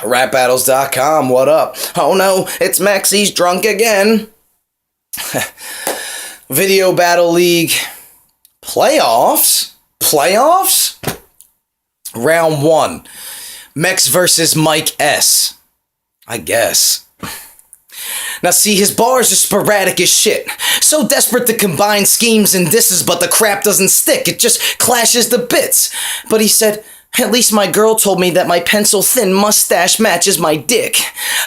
Rapbattles.com, what up? Oh no, it's Meks, he's drunk again. Video Battle League playoffs? Playoffs? Round 1. Meks versus Mike S. I guess. Now see, his bars are sporadic as shit. So desperate to combine schemes and disses, but the crap doesn't stick. It just clashes to bits. But he said, at least my girl told me that my pencil-thin mustache matches my dick.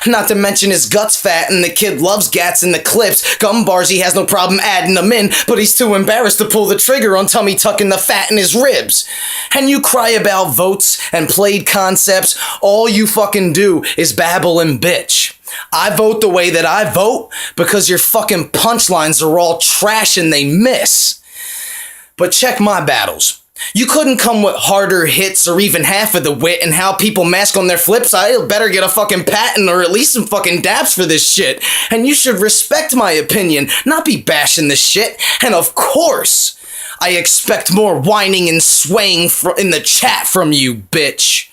Not to mention his gut's fat and the kid loves gats in the clips. Gum bars, he has no problem adding them in, but he's too embarrassed to pull the trigger on tummy tucking the fat in his ribs. And you cry about votes and played concepts, all you fucking do is babble and bitch. I vote the way that I vote because your fucking punchlines are all trash and they miss. But check my battles. You couldn't come with harder hits or even half of the wit and how people mask on their flips. I better get a fucking patent or at least some fucking daps for this shit. And you should respect my opinion, not be bashing this shit. And of course, I expect more whining and swaying in the chat from you, bitch.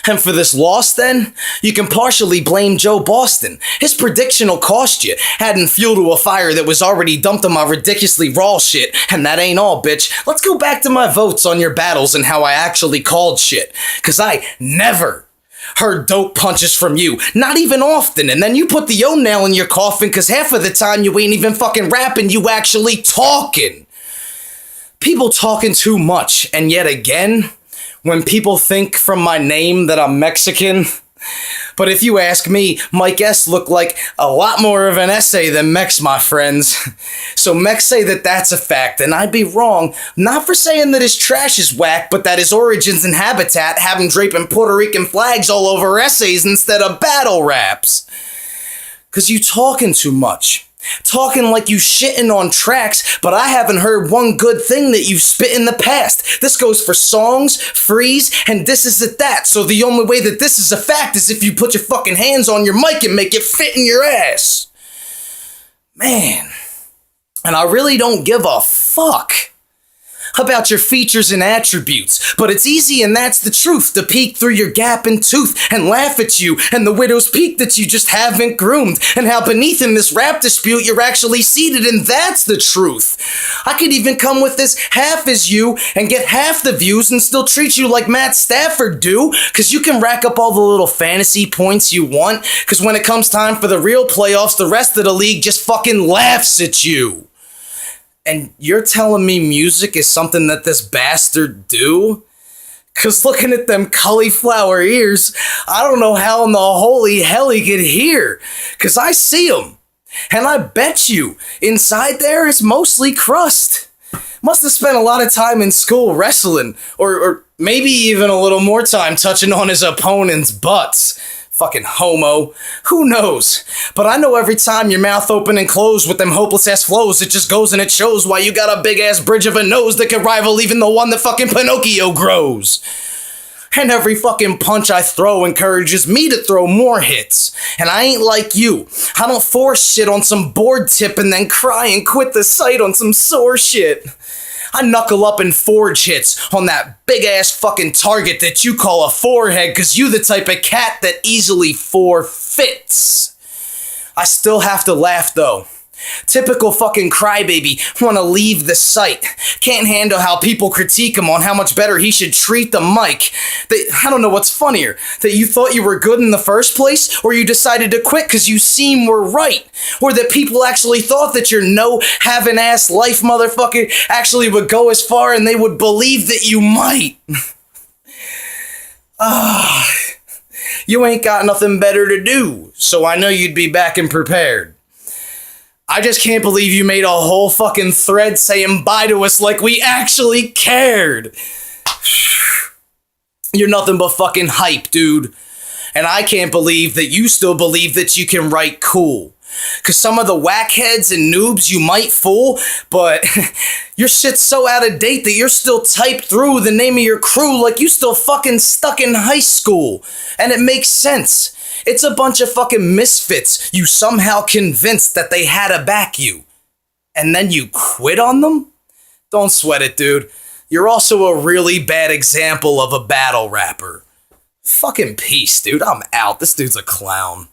And for this loss, then, you can partially blame Joe Boston. His prediction will cost you, adding fuel to a fire that was already dumped on my ridiculously raw shit. And that ain't all, bitch. Let's go back to my votes on your battles and how I actually called shit. Cause I never heard dope punches from you, not even often. And then you put the own nail in your coffin cause half of the time you ain't even fucking rapping, you actually talking. People talking too much, and yet again, when people think from my name that I'm Mexican. But if you ask me, Mike S. looked like a lot more of an essay than Meks, my friends. So Meks say that that's a fact, and I'd be wrong, not for saying that his trash is whack, but that his origins and habitat have him draping Puerto Rican flags all over essays instead of battle raps. Cause you talking too much. Talking like you shitting on tracks, but I haven't heard one good thing that you've spit in the past. This goes for songs, freeze, and this is at that. So the only way that this is a fact is if you put your fucking hands on your mic and make it fit in your ass. Man. And I really don't give a fuck about your features and attributes, but it's easy and that's the truth to peek through your gap in tooth and laugh at you and the widow's peak that you just haven't groomed and how beneath in this rap dispute you're actually seated and that's the truth. I could even come with this half as you and get half the views and still treat you like Matt Stafford do, cause you can rack up all the little fantasy points you want, cause when it comes time for the real playoffs the rest of the league just fucking laughs at you. And you're telling me music is something that this bastard do? Cause looking at them cauliflower ears, I don't know how in the holy hell he could hear. Cause I see him. And I bet you, inside there is mostly crust. Must have spent a lot of time in school wrestling. Or maybe even a little more time touching on his opponent's butts. Fucking homo. Who knows? But I know every time your mouth open and close with them hopeless ass flows, it just goes and it shows why you got a big ass bridge of a nose that can rival even the one that fucking Pinocchio grows. And every fucking punch I throw encourages me to throw more hits. And I ain't like you. I don't force shit on some board tip and then cry and quit the site on some sore shit. I knuckle up and forge hits on that big ass fucking target that you call a forehead cause you the type of cat that easily forfeits. I still have to laugh though. Typical fucking crybaby, wanna leave the site. Can't handle how people critique him on how much better he should treat the mic. I don't know what's funnier, that you thought you were good in the first place, or you decided to quit cause you seem were right. Or that people actually thought that your no-having-ass life motherfucker actually would go as far and they would believe that you might. You ain't got nothing better to do, so I know you'd be back and prepared. I just can't believe you made a whole fucking thread saying bye to us like we actually cared. You're nothing but fucking hype, dude. And I can't believe that you still believe that you can write cool. Cause some of the whackheads and noobs you might fool, but your shit's so out of date that you're still typed through the name of your crew like you still fucking stuck in high school. And it makes sense. It's a bunch of fucking misfits you somehow convinced that they had to back you. And then you quit on them? Don't sweat it, dude. You're also a really bad example of a battle rapper. Fucking peace, dude. I'm out. This dude's a clown.